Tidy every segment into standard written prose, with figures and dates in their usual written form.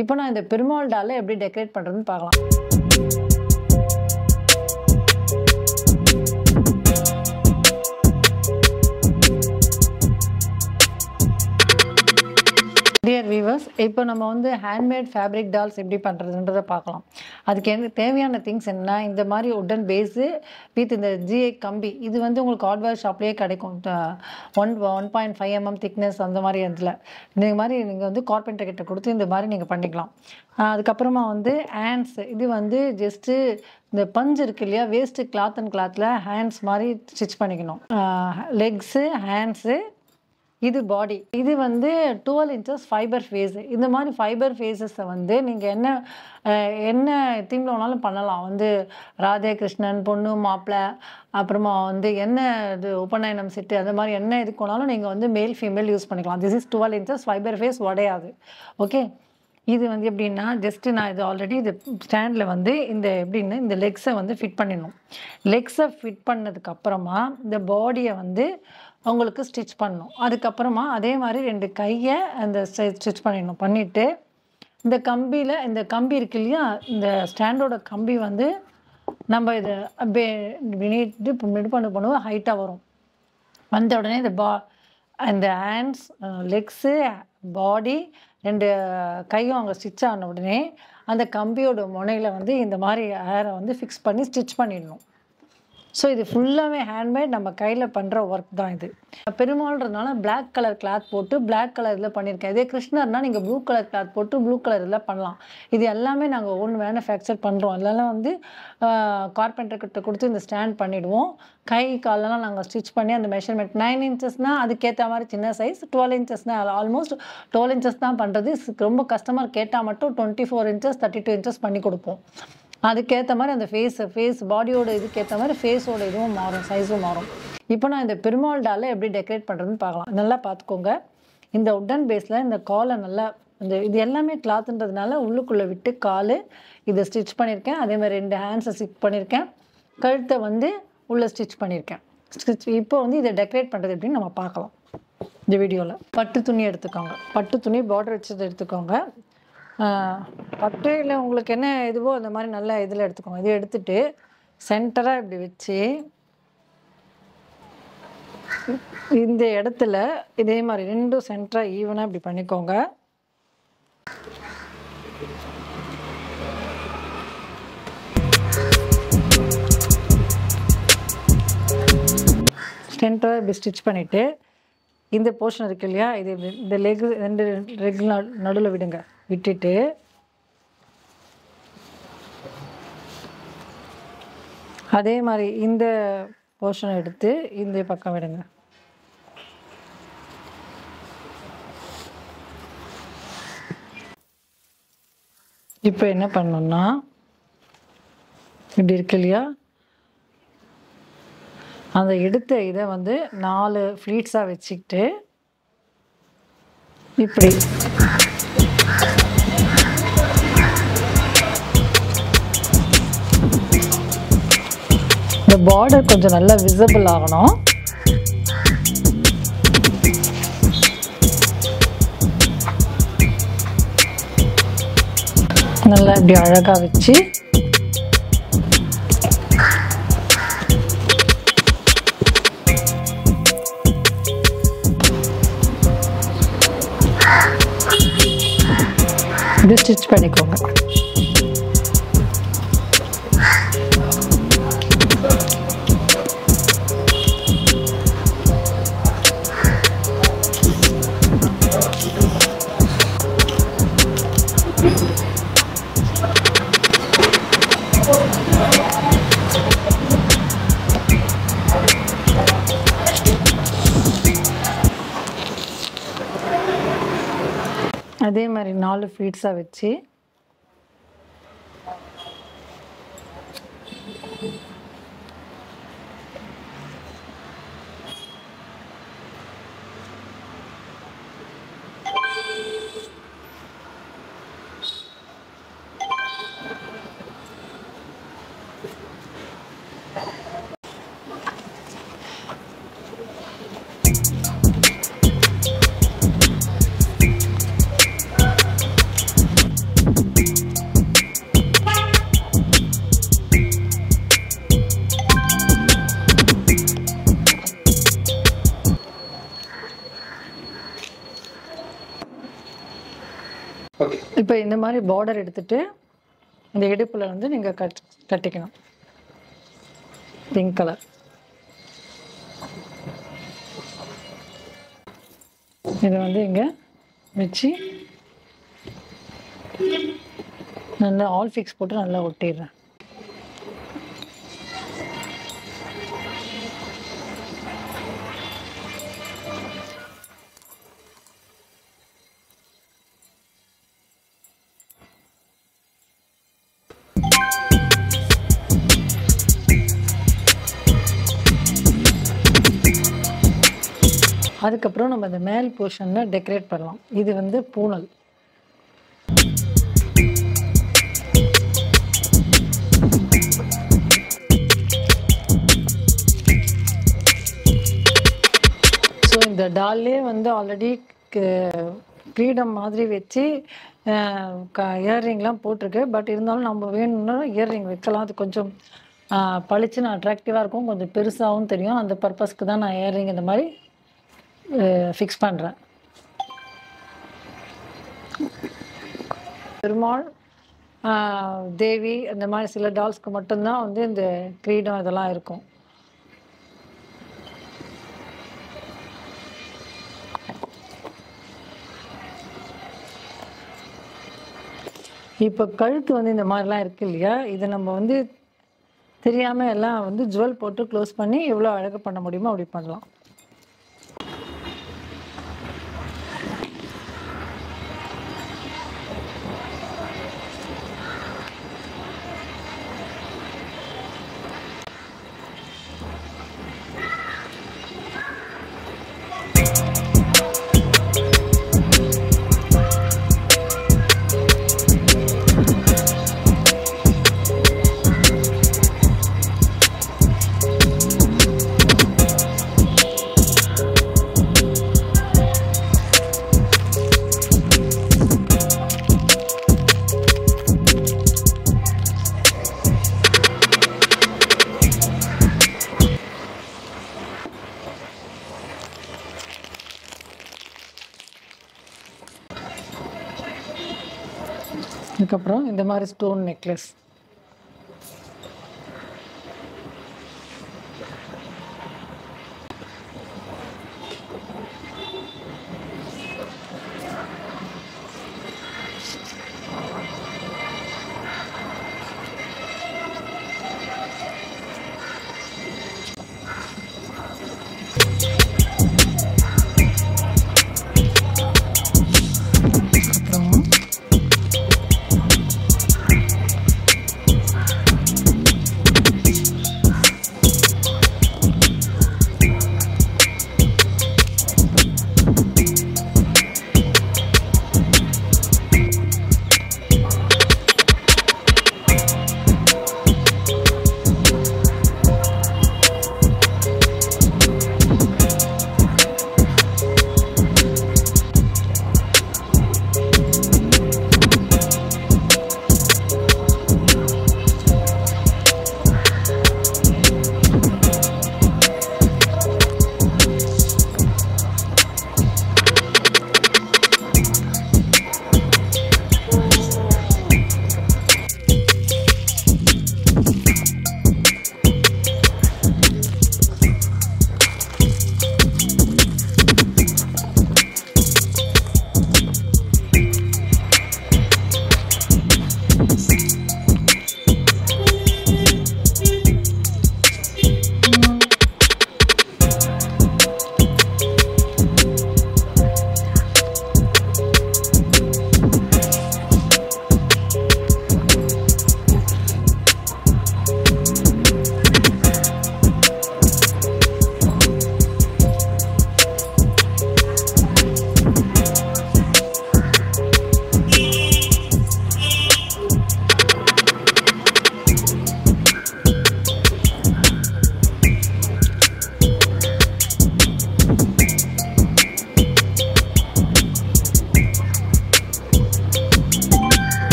இப்போ நான் இந்த பெருமாள் டாலை எப்படி டெக்கரேட் பண்ணுறதுன்னு பார்க்கலாம். டியர் வீவர்ஸ், இப்போ நம்ம வந்து ஹேண்ட்மேட் ஃபேப்ரிக் டால்ஸ் எப்படி பண்ணுறதுன்றதை பார்க்கலாம். அதுக்கு தேவையான திங்ஸ் என்ன, இந்த மாதிரி உட்டன் பேஸு வித் இந்த ஜிஐ கம்பி. இது வந்து உங்களுக்கு ஹார்ட்வேர் ஷாப்லேயே கிடைக்கும். 1.5 mm திக்னஸ் அந்த மாதிரி இதில் இந்த மாதிரி நீங்கள் வந்து கார்பெண்டர் கிட்ட கொடுத்து இந்த மாதிரி நீங்கள் பண்ணிக்கலாம். அதுக்கப்புறமா வந்து ஹேண்ட்ஸ், இது வந்து ஜஸ்ட்டு இந்த பஞ்சு இருக்கு இல்லையா, வேஸ்ட்டு கிளாத் அண்ட் கிளாத்தில் ஹேண்ட்ஸ் மாதிரி ஸ்டிச் பண்ணிக்கணும். லெக்ஸு, ஹேண்ட்ஸு, இது பாடி. இது வந்து 12 inches ஃபைபர் ஃபேஸு. இந்த மாதிரி ஃபைபர் ஃபேஸஸை வந்து நீங்கள் என்ன தீமில் வேணாலும் பண்ணலாம். வந்து ராதே கிருஷ்ணன், பொண்ணு மாப்பிள்ளை, அப்புறமா வந்து என்ன இது உபநயனம் செட்டு, அந்த மாதிரி என்ன இதுக்கு வேணாலும் நீங்கள் வந்து மேல் ஃபீமேல் யூஸ் பண்ணிக்கலாம். This is 12 inches fibre face, உடையாது. ஓகே, இது வந்து எப்படின்னா ஜஸ்ட்டு நான் இது ஆல்ரெடி இது ஸ்டாண்டில் வந்து இந்த எப்படின்னு இந்த லெக்ஸை வந்து ஃபிட் பண்ணிடணும். லெக்ஸை ஃபிட் பண்ணதுக்கப்புறமா இந்த பாடியை வந்து உங்களுக்கு ஸ்டிச் பண்ணணும். அதுக்கப்புறமா அதே மாதிரி 2 கையை அந்த ஸ்டிச் பண்ணிடணும். பண்ணிவிட்டு இந்த கம்பியில், இந்த கம்பி இருக்கு இல்லையா, இந்த ஸ்டாண்டோட கம்பி வந்து நம்ம இதை நீட்டு பண்ணுவோம், ஹைட்டாக வரும். வந்த உடனே இந்த ஹேண்ட்ஸ், லெக்ஸு, பாடி, 2 கையும் அங்கே ஸ்டிச் ஆன உடனே அந்த கம்பியோட முனையில் வந்து இந்த மாதிரி ஹேரை வந்து ஃபிக்ஸ் பண்ணி ஸ்டிச் பண்ணிடணும். ஸோ இது ஃபுல்லாகவே ஹேண்ட்மேட், நம்ம கையில் பண்ணுற ஒர்க் தான் இது. பெருமாள்ன்றதுனால பிளாக் கலர் கிளாத் போட்டு பிளாக் கலர் இதில் பண்ணியிருக்கேன். இதே கிருஷ்ணர்னால் நீங்கள் ப்ளூ கலர் கிளாத் போட்டு ப்ளூ கலர் இதில் பண்ணலாம். இது எல்லாமே நாங்கள் ஓன் மேனுஃபேக்சர் பண்ணுறோம். இதெல்லாம் வந்து கார்பெண்டர்கிட்ட கொடுத்து இந்த ஸ்டாண்ட் பண்ணிவிடுவோம். கை காலெல்லாம் நாங்கள் ஸ்டிச் பண்ணி அந்த மெஷர்மெண்ட் 9 inchesனால் அதுக்கேற்ற மாதிரி சின்ன சைஸ், 12 inchesனால் ஆல்மோஸ்ட் 12 inches தான் பண்ணுறது. ரொம்ப கஸ்டமர் கேட்டால் மட்டும் 24 inches 32 inches பண்ணி கொடுப்போம். அதுக்கேற்ற மாதிரி அந்த ஃபேஸ் பாடியோட இதுக்கேற்ற மாதிரி ஃபேஸோட இதுவும் மாறும், சைஸும் மாறும். இப்போ நான் இந்த பெருமாள் டாலை எப்படி டெக்கரேட் பண்ணுறதுன்னு பார்க்கலாம். நல்லா பார்த்துக்கோங்க. இந்த உட்டன் பேஸில் இந்த காலை நல்லா இது எல்லாமே கிளாத்துன்றதுனால உள்ளுக்குள்ளே விட்டு கால் இதை ஸ்டிச் பண்ணியிருக்கேன். அதே மாதிரி 2 ஹேண்ட்ஸை ஸ்டிச் பண்ணியிருக்கேன். கழுத்தை வந்து உள்ளே ஸ்டிச் பண்ணியிருக்கேன். இப்போ வந்து இதை டெக்கரேட் பண்ணுறது எப்படின்னு நம்ம பார்க்கலாம் இந்த வீடியோவில். பட்டு துணி எடுத்துக்கோங்க. பட்டு துணி பார்டர் வச்சது எடுத்துக்கோங்க. பட்டு இல்லை உங்களுக்கு என்ன இதுவோ அந்த மாதிரி நல்லா இதில் எடுத்துக்கோங்க. இதை எடுத்துகிட்டு சென்டராக இப்படி வச்சு இந்த இடத்துல இதே மாதிரி 2 சென்டராக ஈவனாக இப்படி பண்ணிக்கோங்க. சென்டராக இப்படி ஸ்டிச் பண்ணிவிட்டு இந்த போர்ஷன் இருக்கு இல்லையா, இது இந்த லெக் 2 லெக் நடுவில் விடுங்க. விட்டுட்டு அதே மாதிரி இந்த போர்ஷனை எடுத்து இந்த பக்கம் விடுங்க. இப்போ என்ன பண்ணணும்னா இப்படி இருக்கு இல்லையா, அந்த எடுத்த இதை வந்து 4 ஃப்ளீட்ஸாக வச்சுக்கிட்டு இப்படி இந்த பார்டர் கொஞ்சம் நல்லா விசிபிள் ஆகணும். நல்லா இப்படி அழகாக வச்சு இப்படி ஸ்டிச் பண்ணிக்கோங்க. அதே மாதிரி 4 ஃப்ளீட்ஸாக வச்சு ஓகே. இப்போ இந்த மாதிரி பார்டர் எடுத்துட்டு இந்த இடுப்பில் வந்து நீங்கள் கட்டிக்கணும். Pink colour. இதை வந்து இங்கே வச்சு நல்லா ஆல் ஃபிக்ஸ் போட்டு நல்லா ஒட்டிடுறேன். அதுக்கப்புறம் நம்ம இந்த மேல் போர்ஷனில் டெக்கரேட் பண்ணலாம். இது வந்து பூனல். ஸோ இந்த டால்லே வந்து ஆல்ரெடி கிரீடம் மாதிரி வச்சு இயர்ரிங்லாம் போட்டிருக்கு. பட் இருந்தாலும் நம்ம வேணும்னா இயர்ரிங் வைக்கலாம். அது கொஞ்சம் பளிச்சுன்னு அட்ராக்டிவாக இருக்கும், கொஞ்சம் பெருசாகவும் தெரியும். அந்த பர்பஸ்க்கு தான் நான் இயர்ரிங் இந்த மாதிரி ஃபிக்ஸ் பண்ணுறேன். பெருமாள், தேவி அந்த மாதிரி சில டால்ஸ்க்கு மட்டும்தான் வந்து இந்த கிரீடம் இதெல்லாம் இருக்கும். இப்போ கழுத்து வந்து இந்த மாதிரிலாம் இருக்கு இல்லையா, இதை நம்ம வந்து தெரியாமல் எல்லாம் வந்து ஜுவல் போட்டு க்ளோஸ் பண்ணி எவ்வளோ அழகு பண்ண முடியுமோ அப்படி பண்ணலாம். அதுக்கப்புறம் இந்த மாதிரி ஸ்டோன் நெக்லஸ்.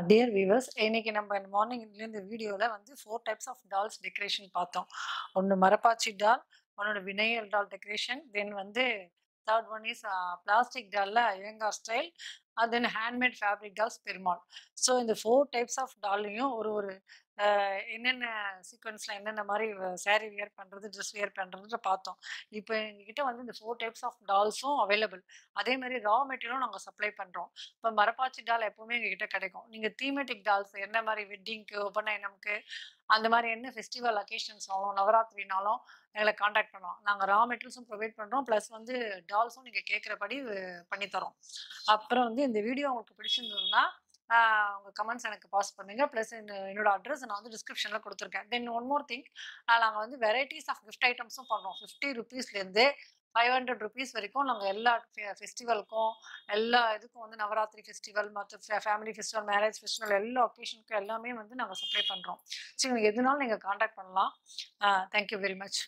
டியர் வீவர்ஸ், இன்னைக்கு நம்ம மார்னிங்ல இந்த வீடியோவில் வந்து 4 டைப்ஸ் ஆஃப் டால்ஸ் டெக்கரேஷன் பார்த்தோம். ஒன்று மரப்பாச்சி டால், ஒன்னோட வினைல் டால் டெக்கரேஷன், தென் வந்து தேர்ட் ஒன் இஸ் பிளாஸ்டிக் டால்ல Iyengar style, then handmade fabric dolls Perumal. So இந்த 4 டைப்ஸ் ஆஃப் டால்லையும் ஒரு ஒரு என்னென்ன சீக்வென்ஸ்ல என்னென்ன மாதிரி சாரீ வியர் பண்றது, ட்ரெஸ் வியர் பண்றதுன்னு பார்த்தோம். இப்போ எங்ககிட்ட வந்து இந்த 4 டைப்ஸ் ஆஃப் டால்ஸும் அவைலபிள். அதே மாதிரி ரா மெட்டீரியலும் நாங்க சப்ளை பண்றோம். இப்போ மரப்பாச்சி டால் எப்பவுமே எங்ககிட்ட கிடைக்கும். நீங்க தீமெட்டிக் டால்ஸ் என்ன மாதிரி வெட்டிங்க்கு, உபநயனம்க்கு அந்த மாதிரி என்ன ஃபெஸ்டிவல் அக்கேஷன்ஸ்னாலும், நவராத்திரினாலும் எங்களை காண்டாக்ட் பண்ணலாம். நாங்க ரா மெட்டீரியல்ஸும் ப்ரொவைட் பண்றோம். பிளஸ் வந்து டால்ஸும் நீங்க கேட்கிறபடி பண்ணி தரோம். அப்புறம் வந்து இந்த வீடியோ உங்களுக்கு பிடிச்சிருந்ததுன்னா உங்க கமெண்ட்ஸ் எனக்கு பாஸ் பண்ணுங்க. பிளஸ் என்னோட அட்ரஸ் நான் வந்து டிஸ்கிரிப்ஷன்ல கொடுத்துருக்கேன். தென் ஒன் மோர் திங், நாங்க வந்து வெரைட்டிஸ் ஆஃப் கிஃப்ட் ஐட்டம்ஸும் பண்றோம். 50 ருபீஸ்லேருந்து 500 ருபீஸ் வரைக்கும் நாங்கள் எல்லா ஃபெஸ்டிவலுக்கும் எல்லா இதுக்கும் வந்து நவராத்திரி ஃபெஸ்டிவல், மற்ற ஃபேமிலி ஃபெஸ்டிவல், மேரேஜ் ஃபெஸ்டிவல் எல்லா ஒகேஷனுக்கும் எல்லாமே வந்து நாங்கள் சப்ளை பண்ணுறோம். சரி, நீங்கள் எதுனாலும் நீங்கள் காண்டாக்ட் பண்ணலாம். Thank you very much.